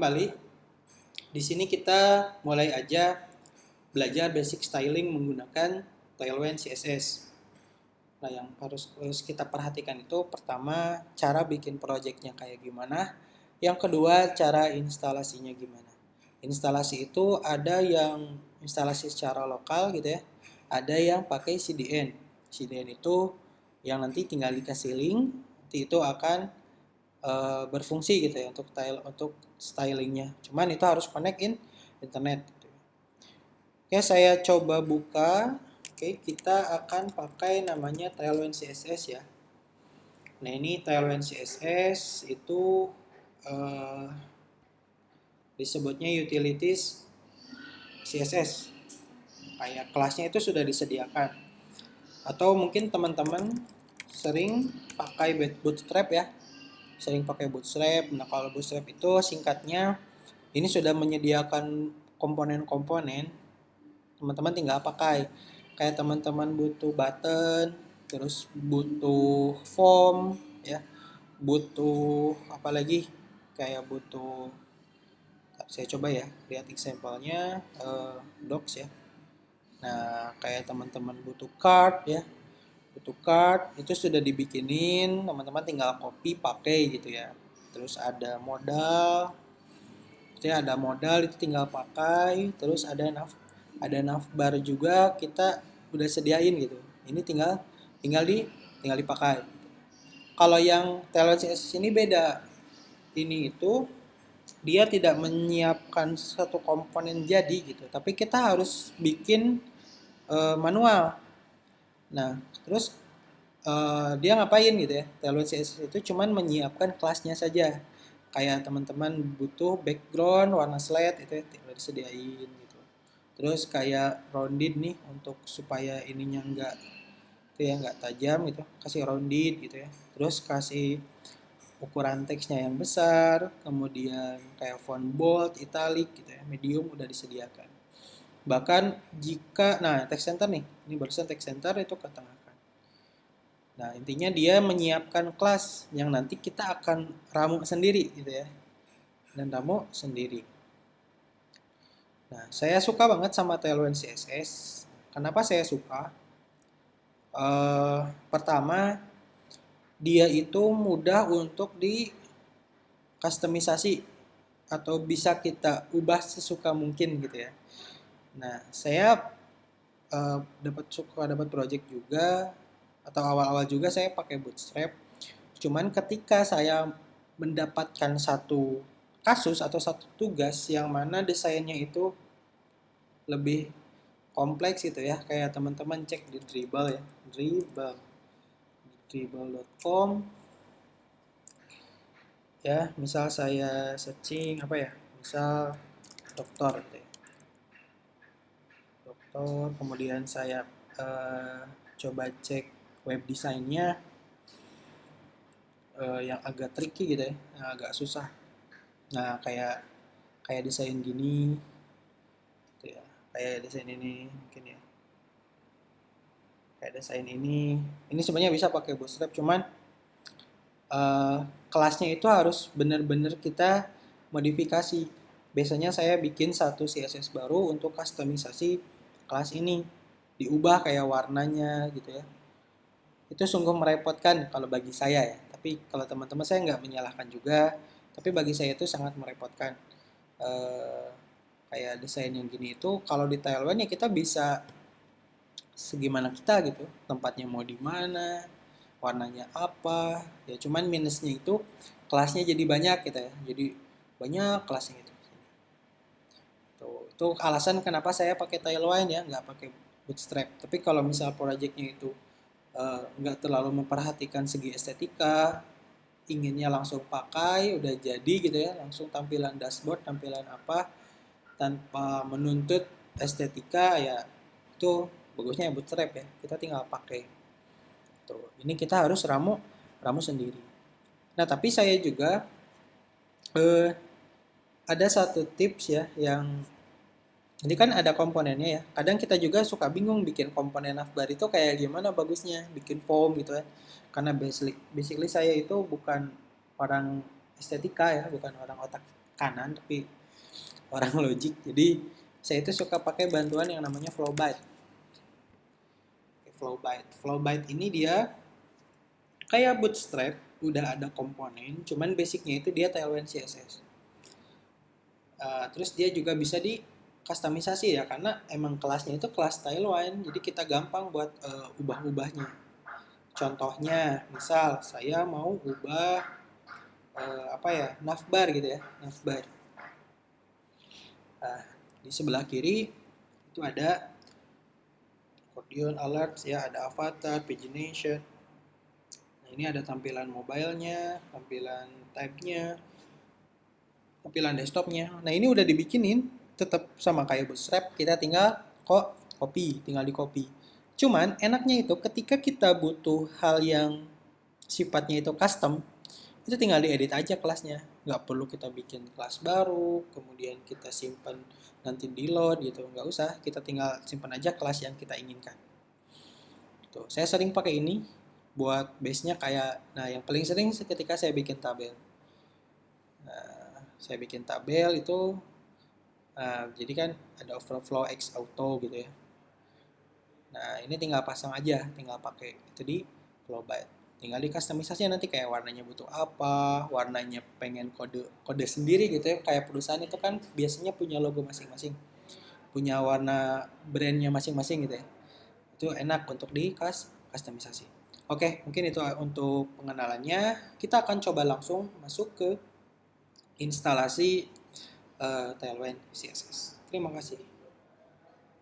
Kembali, di sini kita mulai aja belajar basic styling menggunakan Tailwind CSS. Nah, yang harus kita perhatikan itu pertama cara bikin projectnya kayak gimana, yang kedua cara instalasinya gimana. Instalasi itu ada yang instalasi secara lokal gitu ya, ada yang pakai CDN. CDN itu yang nanti tinggal dikasih link, nanti itu akan berfungsi gitu ya untuk stylingnya. Cuman itu harus connect internet. Gitu. Oke, saya coba buka. Oke, kita akan pakai namanya Tailwind CSS ya. Nah, ini Tailwind CSS itu eh, disebutnya utilities CSS. Kayak kelasnya itu sudah disediakan. Atau mungkin teman-teman sering pakai Bootstrap ya. Sering pakai Bootstrap. Nah, kalau Bootstrap itu singkatnya ini sudah menyediakan komponen-komponen, teman-teman tinggal pakai. Kayak teman-teman butuh button, terus butuh form ya, butuh apa lagi, kayak butuh, saya coba ya lihat example-nya, docs ya. Nah, kayak teman-teman butuh card ya, butuh card itu sudah dibikinin, teman-teman tinggal copy pakai gitu ya. Terus ada modal, jadi ada modal itu tinggal pakai, terus ada navbar juga kita udah sediain gitu. Ini tinggal dipakai. Kalau yang Tailwind CSS ini beda. Ini itu dia tidak menyiapkan satu komponen jadi gitu, tapi kita harus bikin manual. Nah, terus dia ngapain gitu ya? Tailwind CSS itu cuman menyiapkan kelasnya saja. Kayak teman-teman butuh background warna slate itu ya tinggal disediain gitu. Terus kayak rounded nih untuk supaya ininya nggak tajam gitu, kasih rounded gitu ya. Terus kasih ukuran teksnya yang besar, kemudian kayak font bold, italic gitu ya, medium udah disediakan. Bahkan jika, nah text center nih, ini barusan text center itu ke tengah. Nah, intinya dia menyiapkan kelas yang nanti kita akan ramu sendiri gitu ya. Dan ramu sendiri. Nah, saya suka banget sama Tailwind CSS. Kenapa saya suka? Pertama, dia itu mudah untuk di customisasi atau bisa kita ubah sesuka mungkin gitu ya. Nah, saya dapat project juga, atau awal-awal juga saya pakai Bootstrap. Cuman ketika saya mendapatkan satu kasus atau satu tugas yang mana desainnya itu lebih kompleks gitu ya, kayak teman-teman cek di Dribble ya, dribble.com ya, misal saya searching apa ya, misal dokter gitu ya. Dokter, kemudian saya coba cek web desainnya, yang agak tricky gitu ya, yang agak susah. Nah, kayak kayak desain gini gitu ya. Kayak desain ini mungkin ya. Kayak desain ini sebenarnya bisa pakai Bootstrap, cuman uh, kelasnya itu harus benar-benar kita modifikasi. Biasanya saya bikin satu CSS baru untuk customisasi kelas ini, diubah kayak warnanya gitu ya. Itu sungguh merepotkan kalau bagi saya ya. Tapi kalau teman-teman saya nggak menyalahkan juga. Tapi bagi saya itu sangat merepotkan. Eh, Kayak desain yang gini itu kalau di Tailwind ya kita bisa segimana kita gitu. Tempatnya mau di mana, warnanya apa. Ya cuman minusnya itu kelasnya jadi banyak gitu ya. Jadi banyak kelasnya itu. Tuh, itu alasan kenapa saya pakai Tailwind ya, nggak pakai Bootstrap. Tapi kalau misal projectnya itu nggak terlalu memperhatikan segi estetika, inginnya langsung pakai udah jadi gitu ya, langsung tampilan dashboard, tampilan apa, tanpa menuntut estetika ya, itu bagusnya ya Bootstrap ya, kita tinggal pakai tuh. Ini kita harus ramu ramu sendiri. Nah, tapi saya juga eh, ada satu tips ya, yang ini kan ada komponennya ya. Kadang kita juga suka bingung bikin komponen navbar itu kayak gimana bagusnya, bikin form gitu ya. Karena basically saya itu bukan orang estetika ya, bukan orang otak kanan tapi orang logic. Jadi saya itu suka pakai bantuan yang namanya Flowbyte. Flowbyte ini dia kayak Bootstrap, udah ada komponen, cuman basicnya itu dia Tailwind CSS. Terus dia juga bisa di kustomisasi ya, karena emang kelasnya itu kelas Tailwind, jadi kita gampang buat ubah-ubahnya. Contohnya, misal saya mau ubah navbar gitu ya, navbar. Nah, di sebelah kiri itu ada accordion, alerts ya, ada avatar, pagination. Nah, ini ada tampilan mobilenya, tampilan type-nya, tampilan desktopnya. Nah, ini udah dibikinin tetap sama kayak Bootstrap, kita tinggal tinggal di copy. Cuman enaknya itu ketika kita butuh hal yang sifatnya itu custom, itu tinggal diedit aja kelasnya, nggak perlu kita bikin kelas baru kemudian kita simpan nanti di load gitu, nggak usah, kita tinggal simpan aja kelas yang kita inginkan. Tuh, saya sering pakai ini buat base-nya kayak, nah yang paling sering ketika saya bikin tabel. Saya bikin tabel itu, jadi kan ada overflow X auto gitu ya. Nah ini tinggal pasang aja, tinggal pakai itu di Flowbyte. Tinggal di customisasinya nanti kayak warnanya butuh apa, warnanya pengen kode sendiri gitu ya. Kayak perusahaan itu kan biasanya punya logo masing-masing, punya warna brandnya masing-masing gitu ya. Itu enak untuk di customisasi. Oke, mungkin itu untuk pengenalannya. Kita akan coba langsung masuk ke instalasi Tailwind CSS. Terima kasih.